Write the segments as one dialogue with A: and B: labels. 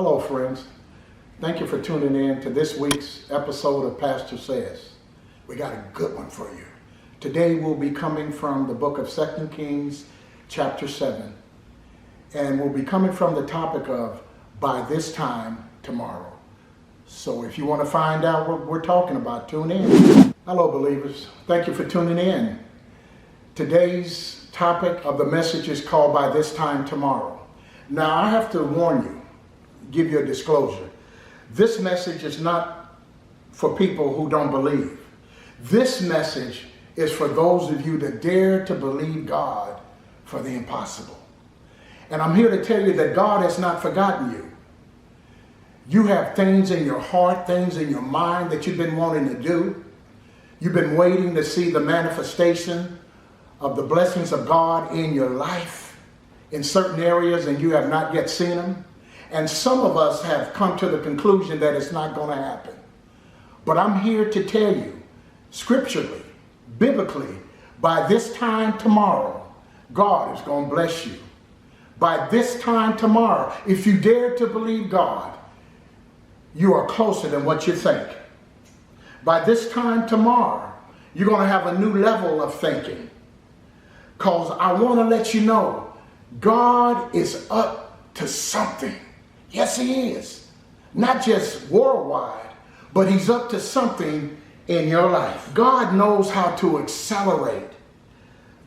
A: Hello, friends. Thank you for tuning in to this week's episode of Pastor Says. We got a good one for you. Today we'll be coming from the book of 2 Kings, chapter 7. And we'll be coming from the topic of by this time tomorrow. So if you want to find out what we're talking about, tune in. Hello, believers. Thank you for tuning in. Today's topic of the message is called By This Time Tomorrow. Now, I have to warn you, give you a disclosure. This message is not for people who don't believe. This message is for those of you that dare to believe God for the impossible. And I'm here to tell you that God has not forgotten you. You have things in your heart, things in your mind that you've been wanting to do. You've been waiting to see the manifestation of the blessings of God in your life in certain areas, and you have not yet seen them. And some of us have come to the conclusion that it's not going to happen. But I'm here to tell you, scripturally, biblically, by this time tomorrow, God is going to bless you. By this time tomorrow, if you dare to believe God, you are closer than what you think. By this time tomorrow, you're going to have a new level of thinking. Because I want to let you know, God is up to something. Yes, he is. Not just worldwide, but he's up to something in your life. God knows how to accelerate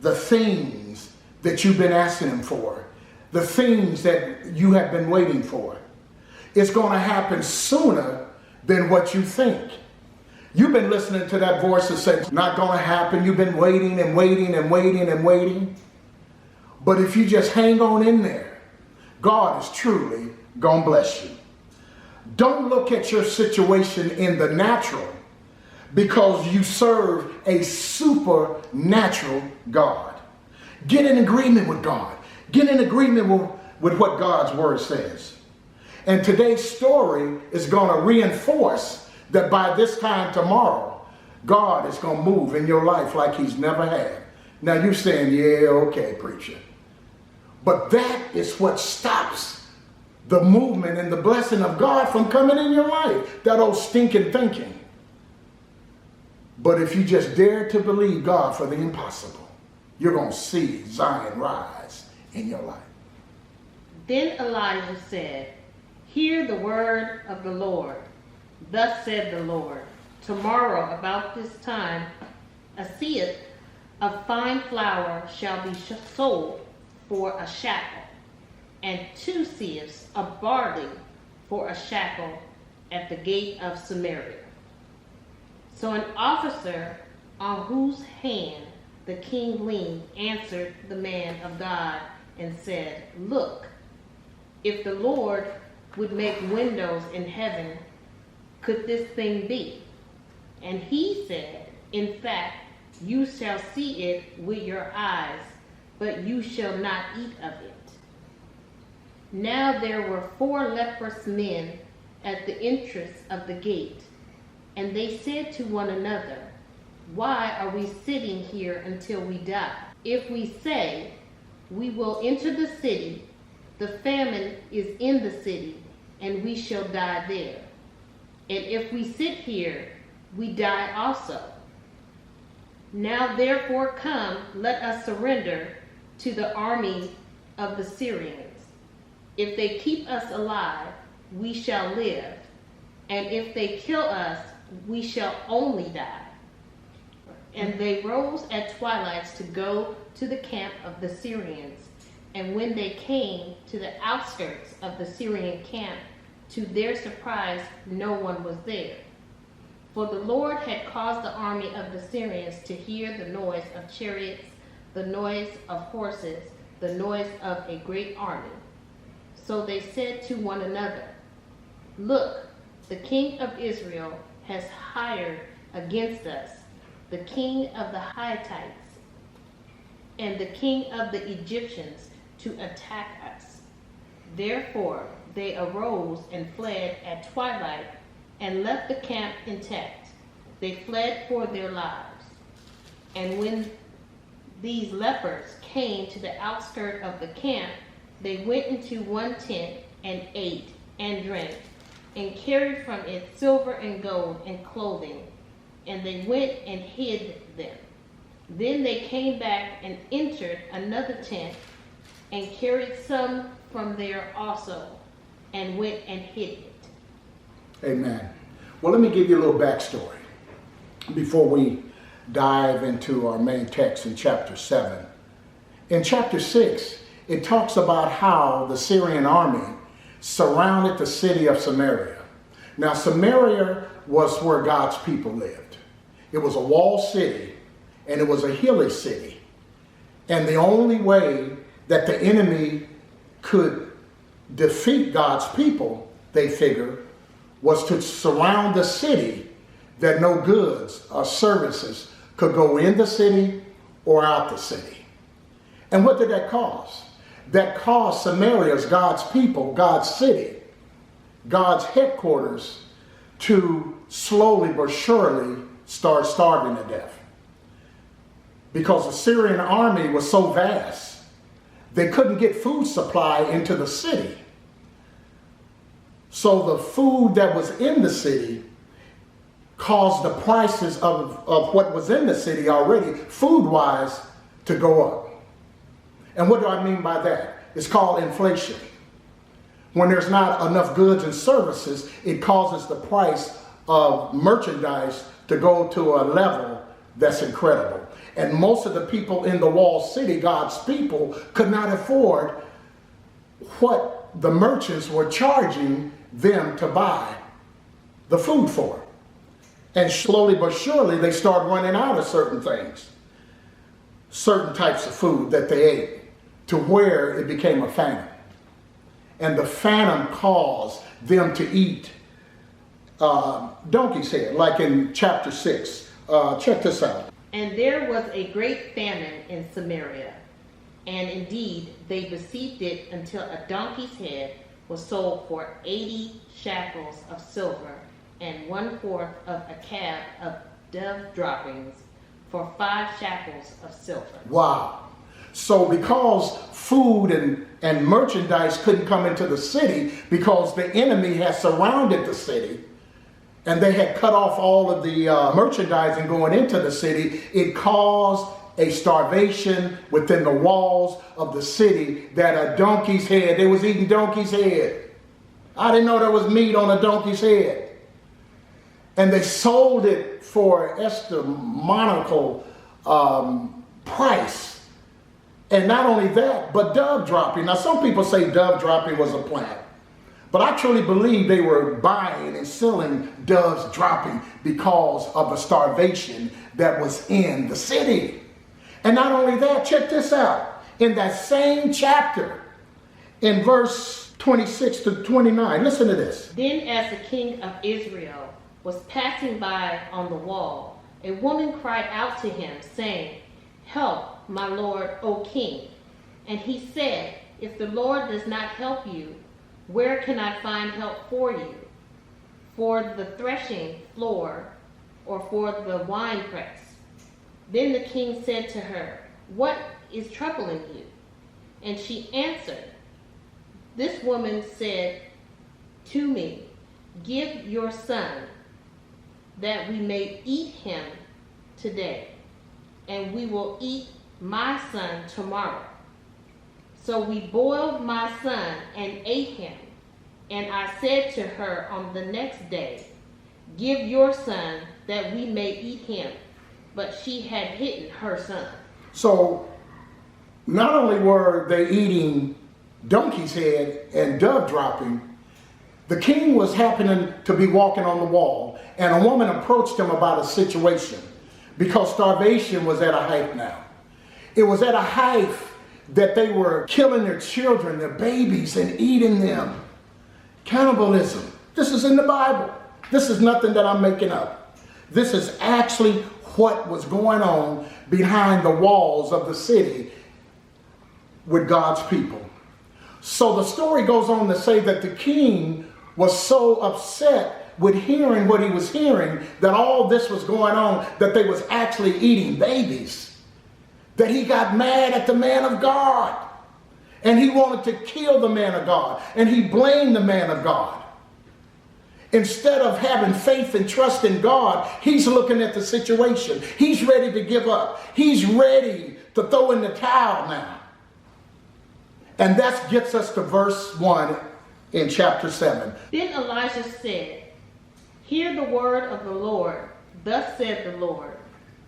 A: the things that you've been asking him for, the things that you have been waiting for. It's going to happen sooner than what you think. You've been listening to that voice that says it's not going to happen. You've been waiting and waiting and waiting and waiting. But if you just hang on in there, God is truly going to bless you. Don't look at your situation in the natural, because you serve a supernatural God. Get in agreement with God. Get in agreement with what God's word says. And today's story is going to reinforce that by this time tomorrow, God is going to move in your life like he's never had. Now you're saying, yeah, okay, preacher. But that is what stops the movement and the blessing of God from coming in your life. That old stinking thinking. But if you just dare to believe God for the impossible, you're going to see Zion rise in your life.
B: Then Elijah said, "Hear the word of the Lord. Thus said the Lord, tomorrow about this time, a seah of fine flour shall be sold for a shekel, and 2 seahs of barley for a shekel at the gate of Samaria." So an officer on whose hand the king leaned answered the man of God and said, "Look, if the Lord would make windows in heaven, could this thing be?" And he said, "In fact, you shall see it with your eyes, but you shall not eat of it." Now there were 4 leprous men at the entrance of the gate, and they said to one another, "Why are we sitting here until we die? If we say, 'We will enter the city,' the famine is in the city, and we shall die there. And if we sit here, we die also. Now therefore come, let us surrender to the army of the Syrians. If they keep us alive, we shall live, and if they kill us, we shall only die." And they rose at twilight to go to the camp of the Syrians. And when they came to the outskirts of the Syrian camp, to their surprise, no one was there. For the Lord had caused the army of the Syrians to hear the noise of chariots, the noise of horses, the noise of a great army. So they said to one another, "Look, the king of Israel has hired against us the king of the Hittites and the king of the Egyptians to attack us." Therefore they arose and fled at twilight and left the camp intact. They fled for their lives. And when these lepers came to the outskirt of the camp, they went into one tent and ate and drank, and carried from it silver and gold and clothing, and they went and hid them. Then they came back and entered another tent, and carried some from there also, and went and hid it.
A: Amen. Well, let me give you a little backstory before we dive into our main text in chapter 7. In chapter 6, it talks about how the Syrian army surrounded the city of Samaria. Now, Samaria was where God's people lived. It was a walled city, and it was a hilly city. And the only way that the enemy could defeat God's people, they figured, was to surround the city that no goods or services could go in the city or out the city. And what did that cause? That caused Samaria, God's people, God's city, God's headquarters, to slowly but surely start starving to death. Because the Syrian army was so vast, they couldn't get food supply into the city. So the food that was in the city caused the prices of what was in the city already, food-wise, to go up. And what do I mean by that? It's called inflation. When there's not enough goods and services, it causes the price of merchandise to go to a level that's incredible. And most of the people in the walled city, God's people, could not afford what the merchants were charging them to buy the food for. And slowly but surely, they start running out of certain things, certain types of food that they ate, to where it became a famine. And the famine caused them to eat donkey's head, like in chapter 6. Check this out.
B: And there was a great famine in Samaria, and indeed they besieged it until a donkey's head was sold for 80 shekels of silver, and 1/4 of a cab of dove droppings for 5 shekels of silver.
A: Wow. So because food and merchandise couldn't come into the city because the enemy had surrounded the city, and they had cut off all of the merchandising going into the city, it caused a starvation within the walls of the city, that a donkey's head, they was eating donkey's head. I didn't know there was meat on a donkey's head. And they sold it for astronomical price. And not only that, but dove dropping. Now, some people say dove dropping was a plant, but I truly believe they were buying and selling doves dropping because of the starvation that was in the city. And not only that, check this out. In that same chapter, in verse 26 to 29, listen to this.
B: Then as the king of Israel was passing by on the wall, a woman cried out to him, saying, "Help, my lord, O king." And he said, "If the Lord does not help you, where can I find help for you? For the threshing floor, or for the winepress?" Then the king said to her, "What is troubling you?" And she answered, "This woman said to me, 'Give your son, that we may eat him today, and we will eat my son tomorrow.' So we boiled my son and ate him. And I said to her on the next day, 'Give your son, that we may eat him.' But she had hidden her son."
A: So not only were they eating donkey's head and dove dropping, the king was happening to be walking on the wall, and a woman approached him about a situation, because starvation was at a height now. It was at a height that they were killing their children, their babies, and eating them. Cannibalism. This is in the Bible. This is nothing that I'm making up. This is actually what was going on behind the walls of the city with God's people. So the story goes on to say that the king was so upset with hearing what he was hearing, that all this was going on, that they was actually eating babies, that he got mad at the man of God. And he wanted to kill the man of God. And he blamed the man of God. Instead of having faith and trust in God, he's looking at the situation. He's ready to give up. He's ready to throw in the towel now. And that gets us to verse 1 in chapter 7.
B: Then Elijah said, "Hear the word of the Lord. Thus said the Lord,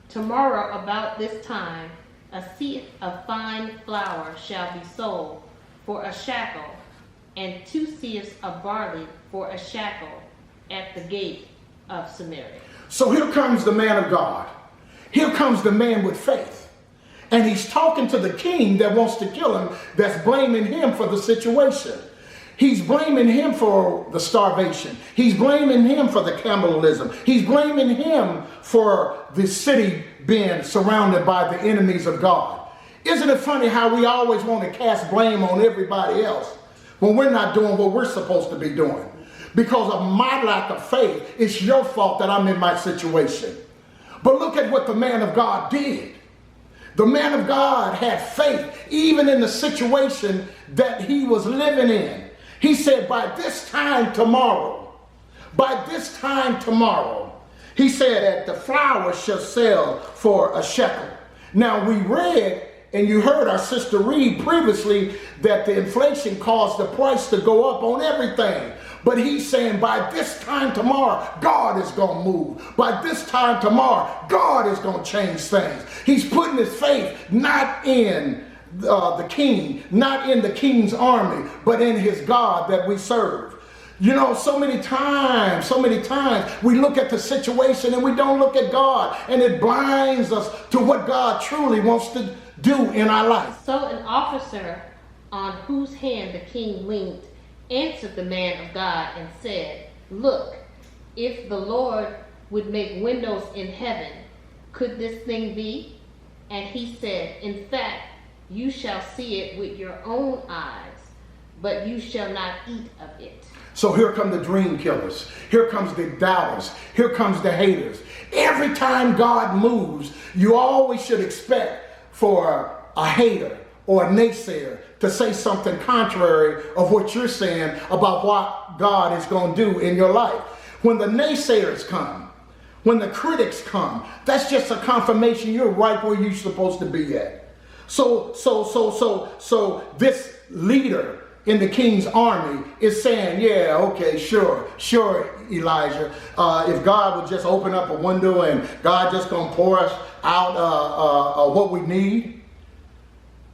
B: tomorrow about this time, a seah of fine flour shall be sold for a shekel, and 2 seahs of barley for a shekel at the gate of Samaria."
A: So here comes the man of God. Here comes the man with faith. And he's talking to the king that wants to kill him, that's blaming him for the situation. He's blaming him for the starvation. He's blaming him for the cannibalism. He's blaming him for the city being surrounded by the enemies of God. Isn't it funny how we always want to cast blame on everybody else when we're not doing what we're supposed to be doing? Because of my lack of faith, it's your fault that I'm in my situation. But look at what the man of God did. The man of God had faith even in the situation that he was living in. He said, by this time tomorrow, he said that the flour shall sell for a shekel. Now we read, and you heard our sister read previously, that the inflation caused the price to go up on everything. But he's saying by this time tomorrow, God is going to move. By this time tomorrow, God is going to change things. He's putting his faith not in the king, not in the king's army, but in his God that we serve. You know, so many times, we look at the situation and we don't look at God, and it blinds us to what God truly wants to do in our life.
B: So an officer on whose hand the king leaned answered the man of God and said, "Look, if the Lord would make windows in heaven, could this thing be?" And he said, "In fact, you shall see it with your own eyes, but you shall not eat of it."
A: So here come the dream killers. Here comes the doubters. Here comes the haters. Every time God moves, you always should expect for a hater or a naysayer to say something contrary of what you're saying about what God is going to do in your life. When the naysayers come, when the critics come, that's just a confirmation you're right where you're supposed to be at. So this leader in the king's army is saying, yeah, okay, sure, Elijah. If God would just open up a window and God just going to pour us out what we need.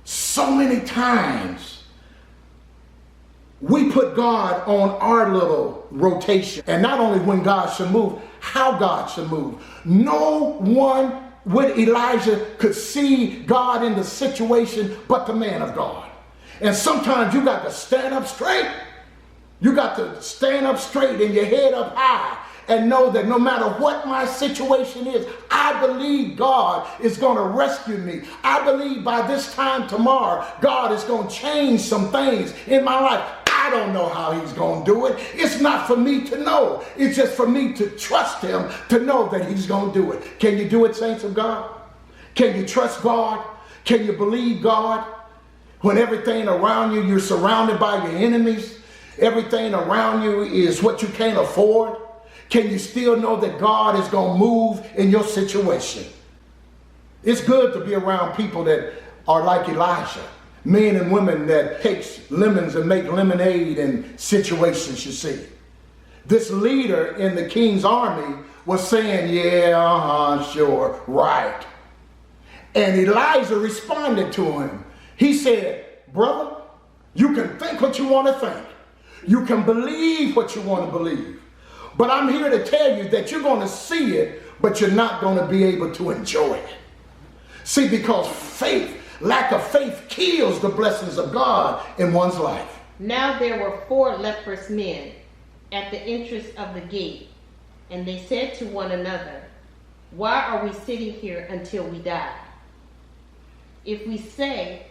A: So many times we put God on our little rotation. And not only when God should move, how God should move. No one with Elijah could see God in the situation but the man of God. And sometimes you got to stand up straight. You got to stand up straight and your head up high and know that no matter what my situation is, I believe God is going to rescue me. I believe by this time tomorrow, God is going to change some things in my life. I don't know how he's going to do it. It's not for me to know. It's just for me to trust him, to know that he's going to do it. Can you do it, saints of God? Can you trust God? Can you believe God? When everything around you, you're surrounded by your enemies. Everything around you is what you can't afford. Can you still know that God is going to move in your situation? It's good to be around people that are like Elijah. Men and women that takes lemons and make lemonade in situations, you see. This leader in the king's army was saying, yeah, sure, right. And Elijah responded to him. He said, brother, you can think what you want to think. You can believe what you want to believe. But I'm here to tell you that you're going to see it, but you're not going to be able to enjoy it. See, because lack of faith kills the blessings of God in one's life.
B: Now there were 4 leprous men at the entrance of the gate, and they said to one another, "Why are we sitting here until we die? If we say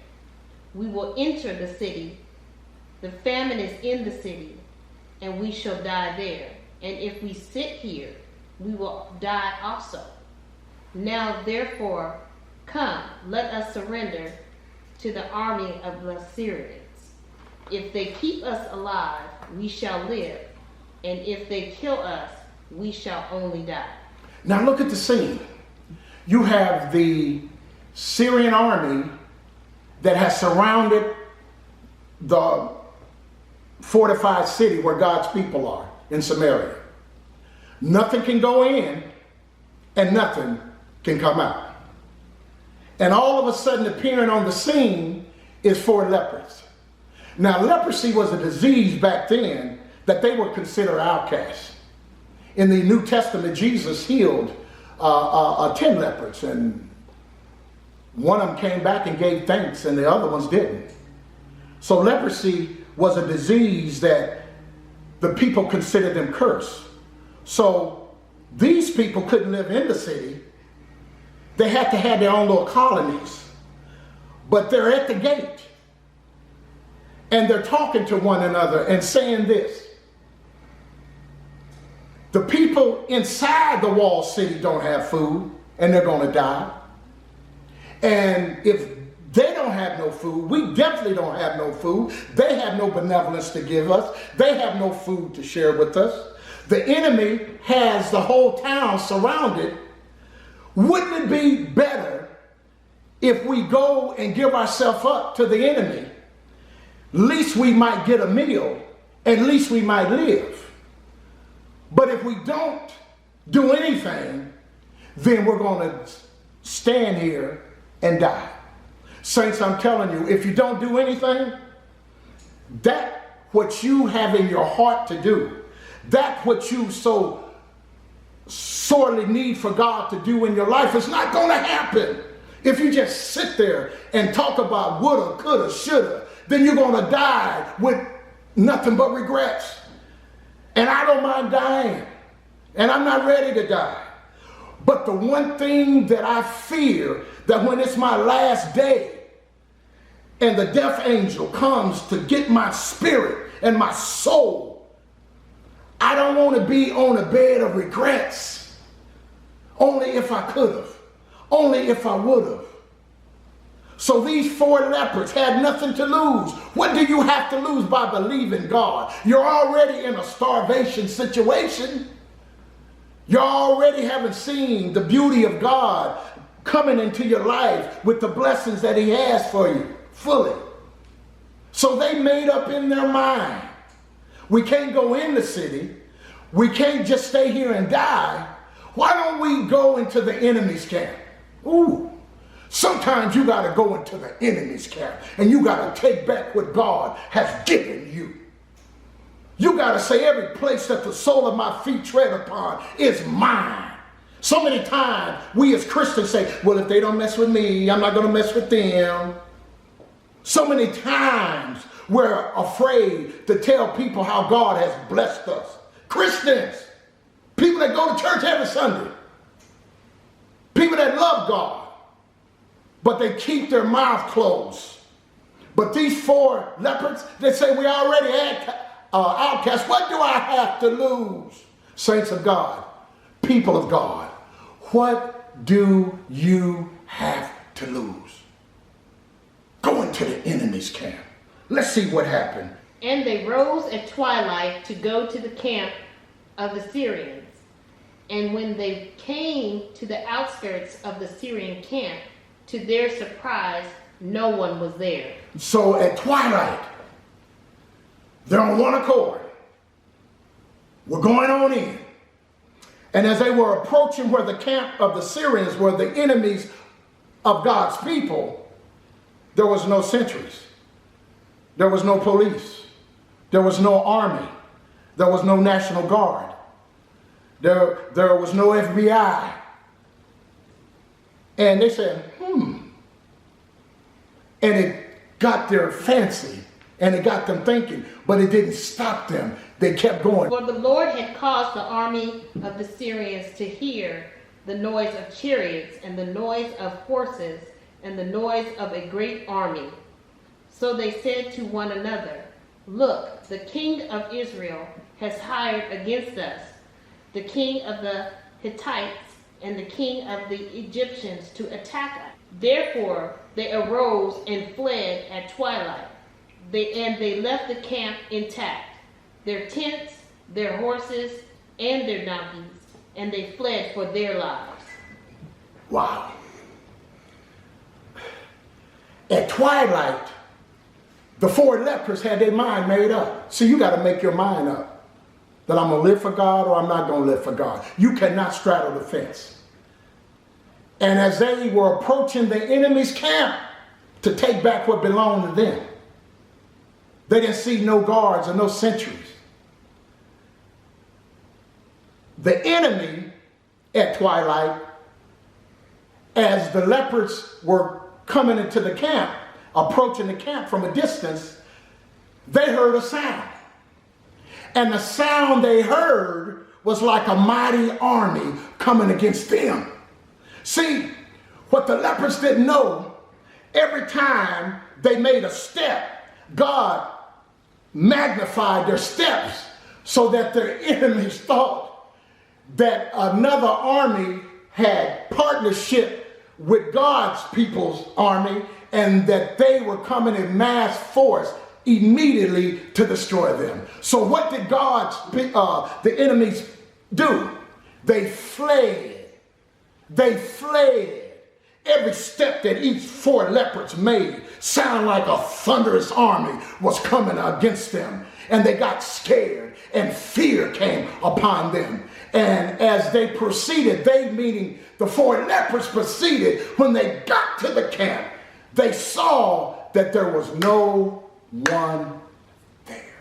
B: we will enter the city, the famine is in the city, and we shall die there. And if we sit here, we will die also. Now therefore, come, let us surrender to the army of the Syrians. If they keep us alive, we shall live, and if they kill us, we shall only die.
A: Now look at the scene. You have the Syrian army that has surrounded the fortified city where God's people are in Samaria. Nothing can go in and nothing can come out. And all of a sudden appearing on the scene is 4 lepers. Now leprosy was a disease back then that they were considered outcasts. In the New Testament, Jesus healed 10 lepers, and one of them came back and gave thanks and the other ones didn't. So leprosy was a disease that the people considered them cursed. So these people couldn't live in the city. They had to have their own little colonies. But they're at the gate. And they're talking to one another and saying this. The people inside the walled city don't have food and they're going to die. And if they don't have no food, we definitely don't have no food. They have no benevolence to give us. They have no food to share with us. The enemy has the whole town surrounded. Wouldn't it be better if we go and give ourselves up to the enemy? At least we might get a meal. At least we might live. But if we don't do anything, then we're going to stand here and die. Saints, I'm telling you, if you don't do anything, that what you have in your heart to do, that what you so sorely need for God to do in your life is not going to happen. If you just sit there and talk about woulda, coulda, shoulda, then you're going to die with nothing but regrets. And I don't mind dying. And I'm not ready to die. But the one thing that I fear, that when it's my last day and the death angel comes to get my spirit and my soul, I don't want to be on a bed of regrets. Only if I could have. Only if I would have. So these 4 lepers had nothing to lose. What do you have to lose by believing God? You're already in a starvation situation. You already haven't seen the beauty of God coming into your life with the blessings that he has for you fully. So they made up in their mind, we can't go in the city. We can't just stay here and die. Why don't we go into the enemy's camp? Ooh. Sometimes you got to go into the enemy's camp and you got to take back what God has given you. You got to say every place that the sole of my feet tread upon is mine. So many times we as Christians say, well, if they don't mess with me, I'm not going to mess with them. So many times we're afraid to tell people how God has blessed us. Christians, people that go to church every Sunday, people that love God, but they keep their mouth closed. But these 4 lepers, they say we already had outcasts. What do I have to lose? Saints of God, people of God, what do you have to lose? Go into the enemy's camp. Let's see what happened.
B: And they rose at twilight to go to the camp of the Syrians. And when they came to the outskirts of the Syrian camp, to their surprise, no one was there.
A: So at twilight, they're on one accord. We're going on in. And as they were approaching where the camp of the Syrians were, the enemies of God's people, there was no sentries. There was no police. There was no army. There was no National Guard. There was no FBI. And they said, And it got their fancy and it got them thinking, but it didn't stop them. They kept going.
B: For the Lord had caused the army of the Syrians to hear the noise of chariots and the noise of horses and the noise of a great army. So they said to one another, look, the king of Israel has hired against us the king of the Hittites and the king of the Egyptians to attack us. Therefore they arose and fled at twilight. They left the camp intact, their tents, their horses, and their donkeys, and they fled for their lives.
A: Wow. At twilight, the 4 lepers had their mind made up. So you got to make your mind up that I'm going to live for God or I'm not going to live for God. You cannot straddle the fence. And as they were approaching the enemy's camp to take back what belonged to them, they didn't see no guards or no sentries. The enemy at twilight, as the lepers were coming into the camp, approaching the camp from a distance, they heard a sound. And the sound they heard was like a mighty army coming against them. See, what the lepers didn't know, every time they made a step, God magnified their steps so that their enemies thought that another army had partnership with God's people's army and that they were coming in mass force immediately to destroy them. So what did the enemies do? They fled. They fled. Every step that each 4 lepers made sounded like a thunderous army was coming against them. And they got scared and fear came upon them. And as they proceeded, they meaning the 4 lepers proceeded, when they got to the camp, they saw that there was no one there.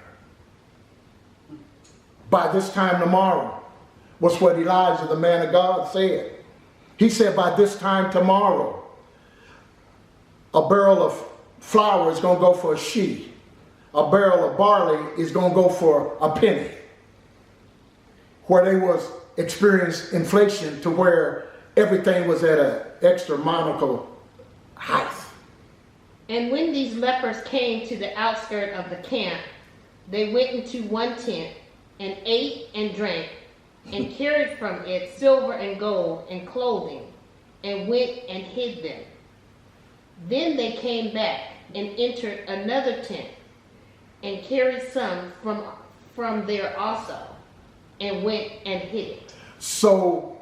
A: By this time tomorrow was what Elijah, the man of God, said. He said, by this time tomorrow, a barrel of flour is going to go for a sheet. A barrel of barley is going to go for a penny. Where they was experienced inflation to where everything was at an astronomical height.
B: And when these lepers came to the outskirt of the camp, they went into one tent and ate and drank and carried from it silver and gold and clothing and went and hid them. Then they came back and entered another tent and carried some from there also and went and hid it. So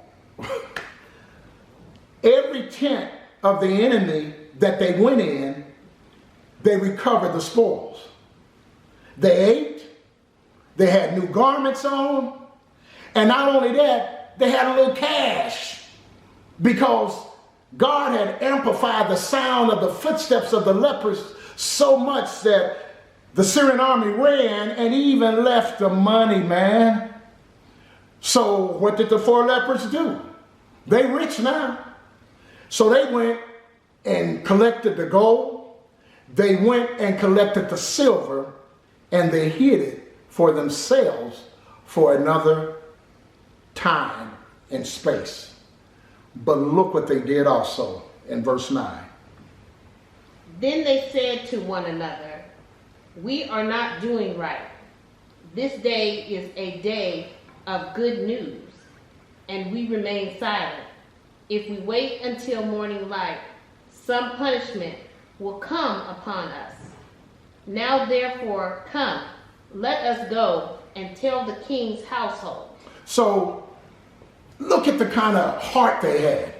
B: every tent of the enemy that they went in, they recovered the spoils. They ate, they had new garments on, and not only that, they had a little cash because God had amplified the sound of the footsteps of the lepers so much that the Syrian army ran and even left the money, man. So what did the 4 lepers do? They rich now. So they went and collected the gold. They went and collected the silver, and they hid it for themselves for another time and space. But look what they did also in verse 9. Then they said to one another, we are not doing right. This day is a day of good news, and we remain silent. If we wait until morning light, some punishment will come upon us. Now therefore come, let us go and tell the king's household. So look at the kind of heart they had.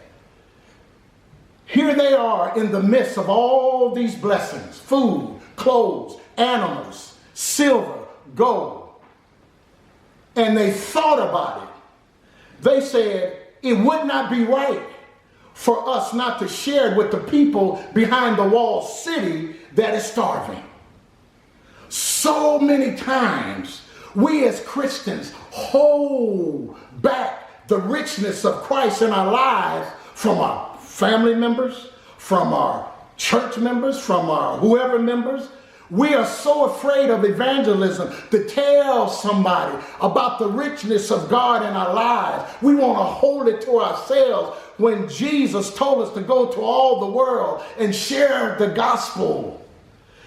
B: Here they are in the midst of all these blessings: food, clothes, animals, silver, gold. And they thought about it. They said, it would not be right for us not to share it with the people behind the walled city that is starving. So many times we as Christians hold back the richness of Christ in our lives from our family members, from our church members, from our whoever members. We are so afraid of evangelism to tell somebody about the richness of God in our lives. We want to hold it to ourselves when Jesus told us to go to all the world and share the gospel.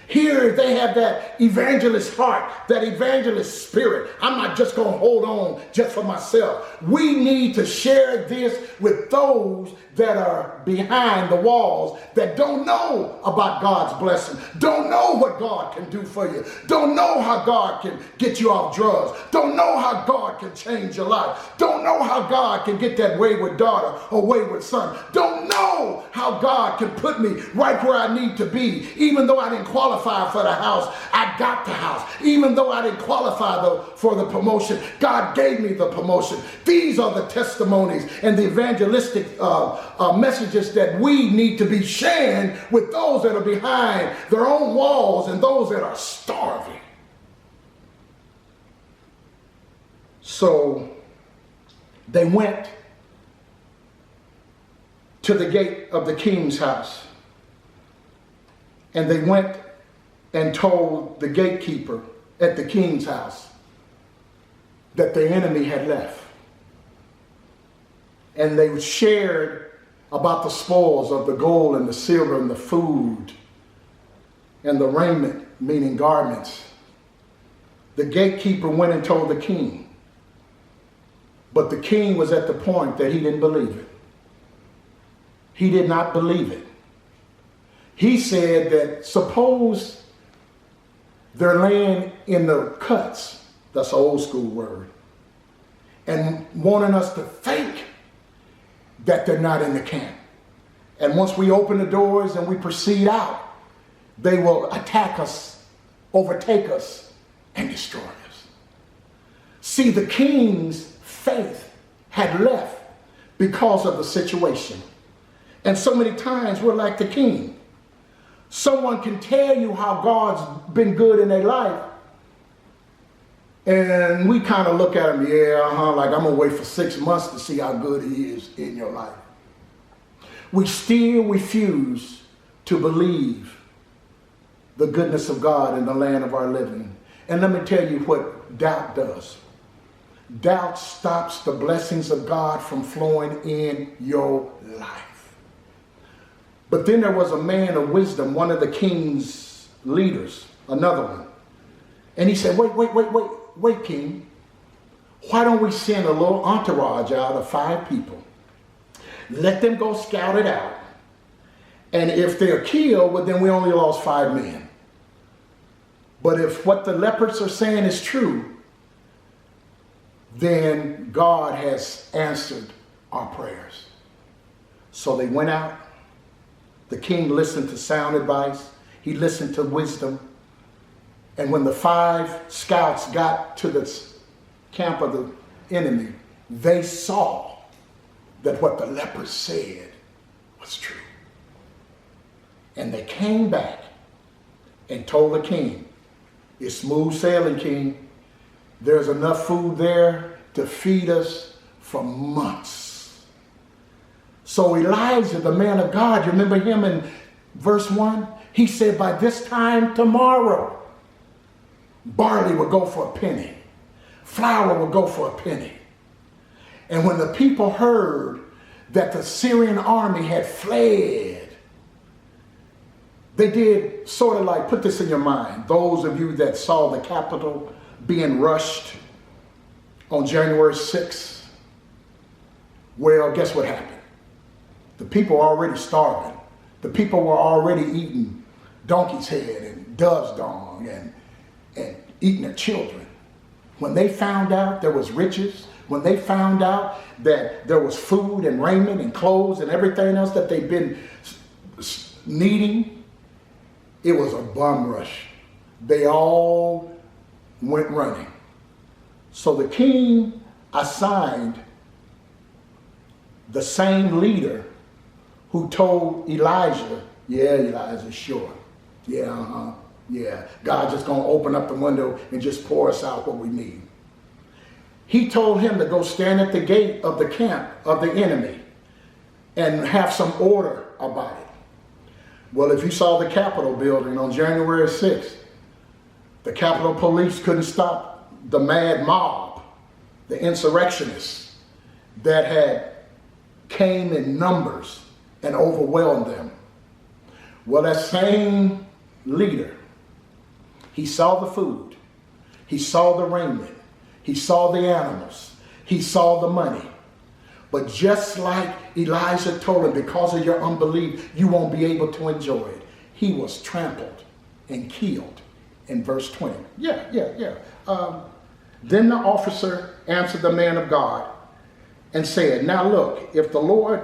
A: Here they have that evangelist heart, that evangelist spirit. I'm not just going to hold on just for myself. We need to share this with those that are behind the walls, that don't know about God's blessing, don't know what God can do for you, don't know how God can get you off drugs, don't know how God can change your life, don't know how God can get that wayward daughter or wayward son, don't know how God can put me right where I need to be. Even though I didn't qualify for the house, I got the house. Even though I didn't qualify for the promotion, God gave me the promotion. These are the testimonies and the evangelistic messages that we need to be sharing with those that are behind their own walls and those that are starving. So they went to the gate of the king's house, and they went and told the gatekeeper at the king's house that the enemy had left. And they shared about the spoils of the gold and the silver and the food and the raiment, meaning garments. The gatekeeper went and told the king. But the king was at the point that he didn't believe it. He did not believe it. He said that suppose they're laying in the cuts, that's an old school word, and wanting us to think that they're not in the camp. And once we open the doors and we proceed out, they will attack us, overtake us, and destroy us. See, the king's faith had left because of the situation. And so many times we're like the king. Someone can tell you how God's been good in their life, and we kind of look at him, like I'm going to wait for 6 months to see how good he is in your life. We still refuse to believe the goodness of God in the land of our living. And let me tell you what doubt does. Doubt stops the blessings of God from flowing in your life. But then there was a man of wisdom, one of the king's leaders, another one. And he said, wait, king. Why don't we send a little entourage out of 5 people? Let them go scout it out. And if they're killed, well, then we only lost 5 men. But if what the leopards are saying is true, then God has answered our prayers. So they went out. The king listened to sound advice. He listened to wisdom. And when the 5 scouts got to the camp of the enemy, they saw that what the lepers said was true. And they came back and told the king, it's smooth sailing, king. There's enough food there to feed us for months. So Elijah, the man of God, you remember him in verse 1? He said, by this time tomorrow, barley will go for a penny. Flour will go for a penny. And when the people heard that the Syrian army had fled, they did sort of like, put this in your mind, those of you that saw the Capitol being rushed on January 6th, well, guess what happened? The people were already starving. The people were already eating donkey's head and dove's dung and eating their children. When they found out there was riches, when they found out that there was food and raiment and clothes and everything else that they'd been needing, it was a bum rush. They all went running. So the king assigned the same leader who told Elijah, yeah, Elijah, sure. Yeah, God's just going to open up the window and just pour us out what we need. He told him to go stand at the gate of the camp of the enemy and have some order about it. Well, if you saw the Capitol building on January 6th, the Capitol Police couldn't stop the mad mob, the insurrectionists that had came in numbers and overwhelmed them. Well, that same leader He saw the food. He saw the raiment. He saw the animals. He saw the money. But just like Elijah told him, because of your unbelief, you won't be able to enjoy it. He was trampled and killed in verse 20. Then the officer answered the man of God and said, now look, if the Lord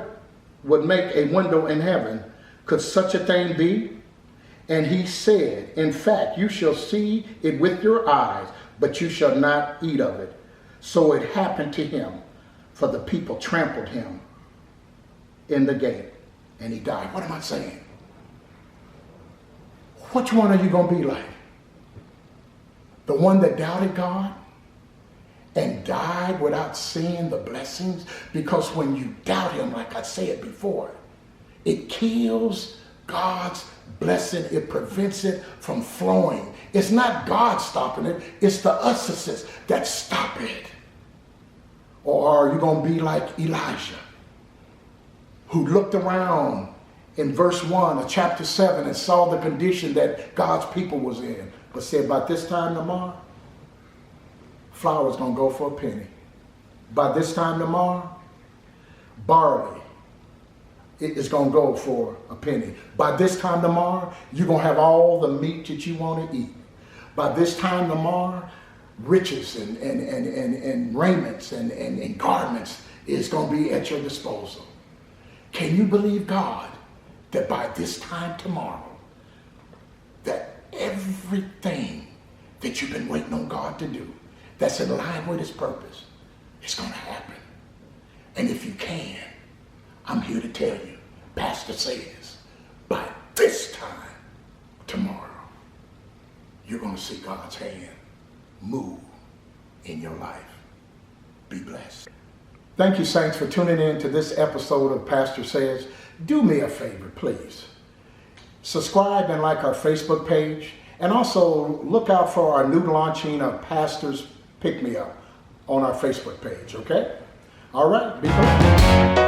A: would make a window in heaven, could such a thing be? And he said, in fact, you shall see it with your eyes, but you shall not eat of it. So it happened to him, for the people trampled him in the gate, and he died. What am I saying? Which one are you going to be like? The one that doubted God and died without seeing the blessings? Because when you doubt him, like I said before, it kills God's blessing. It prevents it from flowing. It's not God stopping it. It's the us's that stop it. Or are you going to be like Elijah, who looked around in verse 1 of chapter 7 and saw the condition that God's people was in, but said, by this time tomorrow, flour's going to go for a penny. By this time tomorrow, barley is going to go for a penny. By this time tomorrow, you're going to have all the meat that you want to eat. By this time tomorrow, riches and raiments and garments is going to be at your disposal. Can you believe God that by this time tomorrow, that everything that you've been waiting on God to do, that's in line with his purpose, is going to happen? And if you can, I'm here to tell you, Pastor says, by this time tomorrow, you're going to see God's hand move in your life. Be blessed. Thank you, saints, for tuning in to this episode of Pastor Says. Do me a favor, please. Subscribe and like our Facebook page, and also look out for our new launching of Pastor's Pick Me Up on our Facebook page, okay? All right, be blessed.